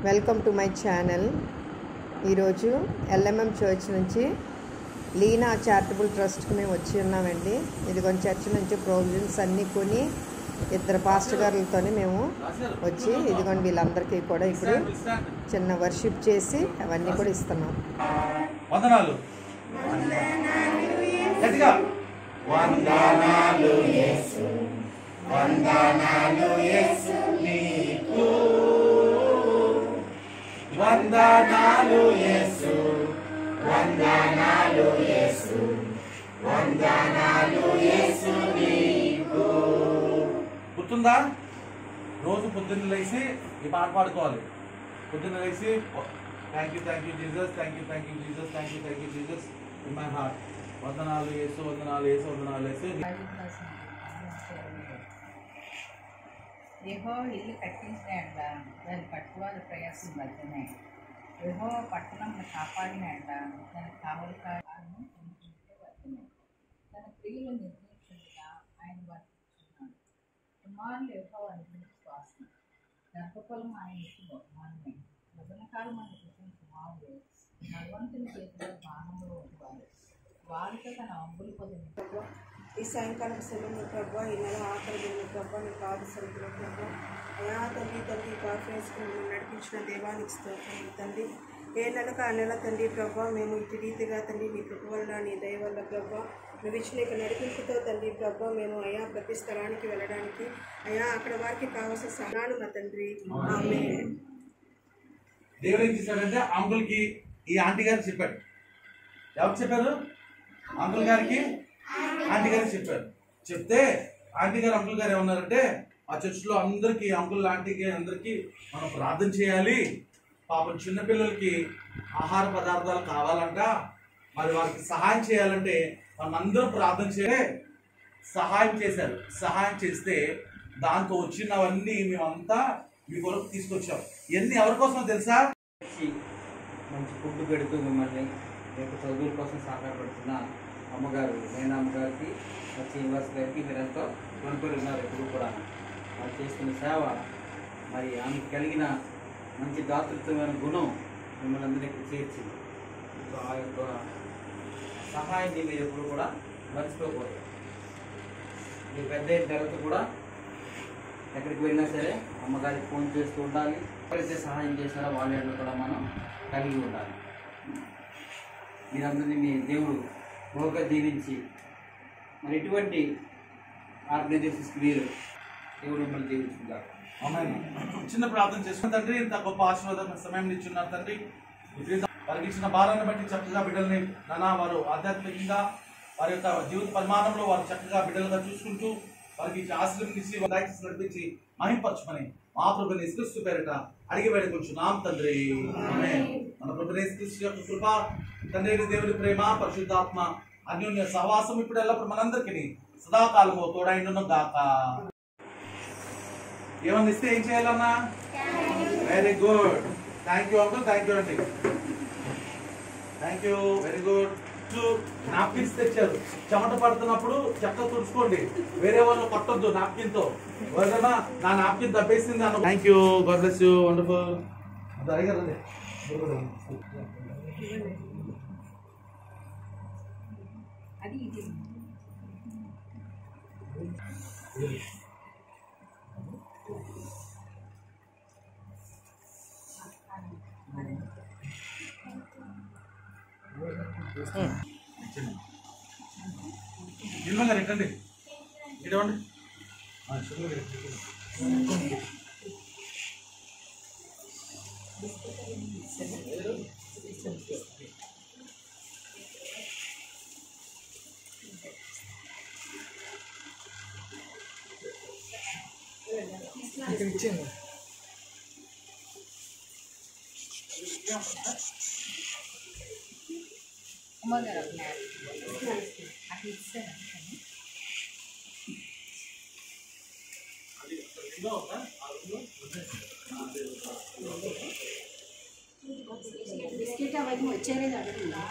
Welcome to my channel. ఈరోజు LMM church నుంచి Leena charitable ట్రస్ట్కి మేము వచ్చి ఉన్నామండి. ఇదిగోని చర్చ్ నుంచి ప్రొవిజన్స్ అన్నీ కొని ఇద్దరు పాస్టర్ గారులతో మేము వచ్చి ఇదిగోండి వీళ్ళందరికీ కూడా ఇప్పుడు చిన్న వర్షిప్ చేసి అవన్నీ కూడా ఇస్తున్నాం. వందనాలు వందనాలు యేసు వందనాలు యేసు నీకు వందనాలు యేసు వందనాలు యేసు వందనాలు యేసు నీకు. గుర్తుందా? రోజు పొద్దున్న లేచి ఈ పాట పాడుకోవాలి. పొద్దున్న లేచి thank you Jesus, thank you Jesus, thank you Jesus in my heart. వందనాలు యేసు వందనాలు యేసు వందనాలు యేసు. యెహోవా ఇల్లు కట్టించినాడ దాని కట్టువారి ప్రయాసం మధ్యనే. యెహోవా పట్టణంను కాపాడినాడ దాని కావలికాలను వద్దనే. తన ప్రియులు నిర్మించుగా ఆయన వర్తిస్తున్నాడు. కుమారులు యెహోవాని శ్వాసం గర్భఫలం ఆయనకి బహుమానమే. లగ్నకాలం అని పుట్టిన కుమారులు భగవంతుని చేతిలో బాణంలో ఉంటారు. వారితో తన అంబులు పొందిన ఈ సాయంకాలం సెలవులు ప్రభావ, ఈ నెల ఆఖరి దిన ప్రభావ, నీ కాదు సరుకుల ప్రభావ, అయా తండ్రి కాన్ఫరెన్స్కి మేము నడిపించిన దేవానికి స్తోత్రం తండ్రి. ఏ నెలకు ఆ నెల తండ్రి ప్రభావ మేము ఇటు రీతిగా తండ్రి నీ కృప వల్ల నీ దయ వల్ల ప్రభావ నువ్వు ఇచ్చిన ఇక నడిపింపుతో తండ్రి ప్రభావ మేము అయా ప్రతి స్థలానికి వెళ్ళడానికి అయా అక్కడ వారికి కావాల్సిన సహాయాలు మా తండ్రి. ఆమేన్. దేవుడు ఏం చేశాడంటే అంకుల్కి ఈ ఆంటీ గారు చెప్పాడు. ఎవరు చెప్పారు? అంకుల్ గారికి ఆంటీ గారికి చెప్పారు. చెప్తే ఆంటీ గారు అంకుల్ గారు ఏమన్నారంటే ఆ చర్చిలో అందరికీ అంకుల్ ఆంటీకి అందరికీ మనం ప్రార్థన చేయాలి. పాపం చిన్నపిల్లలకి ఆహార పదార్థాలు కావాలంట, మరి వారికి సహాయం చేయాలంటే మనం అందరూ ప్రార్థన సహాయం చేశారు. సహాయం చేస్తే దాంతో వచ్చినవన్నీ మేమంతా మీ కొరకు తీసుకొచ్చాం. ఇవన్నీ ఎవరి కోసం తెలుసా? మంచి ఫుడ్ పెడుతూ మిమ్మల్ని మీకు చదువుల కోసం సహాయపడుతున్న అమ్మగారు నేను అమ్మగారికి శ్రీనివాస్ గారికి మీరంతా కొనుక్కొని ఉన్నారు. ఎప్పుడు కూడా వాళ్ళు చేస్తున్న సేవ, మరి ఆమెకు కలిగిన మంచి దాతృత్వమైన గుణం మిమ్మల్ని అందరికీ చేర్చింది. సో ఆ యొక్క సహాయాన్ని మీరు ఎప్పుడు కూడా మర్చిపోకూడదు. మీరు పెద్ద అయిన తర్వాత కూడా ఎక్కడికి వెళ్ళినా సరే అమ్మగారికి ఫోన్ చేస్తూ ఉండాలి. ఎవరైతే సహాయం చేశారో వాళ్ళ కూడా మనం కలిగి ఉండాలి. మీరందరినీ మీ దేవుడు బహుగా దీవించి మరి ఎటువంటి ఆర్గనైజేషన్స్కి మీరు దేవుడు మిమ్మల్ని దీవించుకుంటారు. చిన్న ప్రార్థన చేసుకున్న తండ్రి, ఇంత గొప్ప ఆశీర్వాదం సమయం ఇచ్చున్నారు తండ్రి. వారికి ఇచ్చిన భారాన్ని బట్టి చక్కగా బిడ్డల్ని నానా వారు ఆధ్యాత్మికంగా వారి యొక్క జీవిత పరిమాణంలో వారు చక్కగా బిడ్డలుగా చూసుకుంటూ వారికి ఆశీర్వదించి నడిపించి మహింపరచుమని మా ప్రభుని యేసుక్రీస్తు పేరిట అడిగి వేడుకొంచున్నాం తండ్రి. ఆమేన్. మన ప్రభుని యేసుక్రీస్తు యొక్క కృప, తండ్రి దేవుని ప్రేమ, పరిశుద్ధాత్మ అన్యోన్య సహవాసం ఇప్పుడు ఎల్లప్పుడు మనందరికీ సదాకాలము తోడైండును గాక. ఏమన్నా ఇస్తే ఏం చేయాలన్నా? Very good. Thank you uncle, thank you అండి, thank you, very good. Napkins తెచ్చారు. చెమట పడుతున్నప్పుడు చెక్క తుడుచుకోండి, వేరే వాళ్ళు కొట్టొద్దు నాప్కిన్ తో. నా నాప్కిన్ దబ్బేసింది అన్న. Thank you, God bless you, wonderful. అడిగారండి అది ఇది నిల్వంగా రండి, ఇటువంటి ఇచ్చింది. అమ్మగారు అట్లా ఇస్తాను. బిస్కెట్ అవన్నీ వచ్చారే కదా.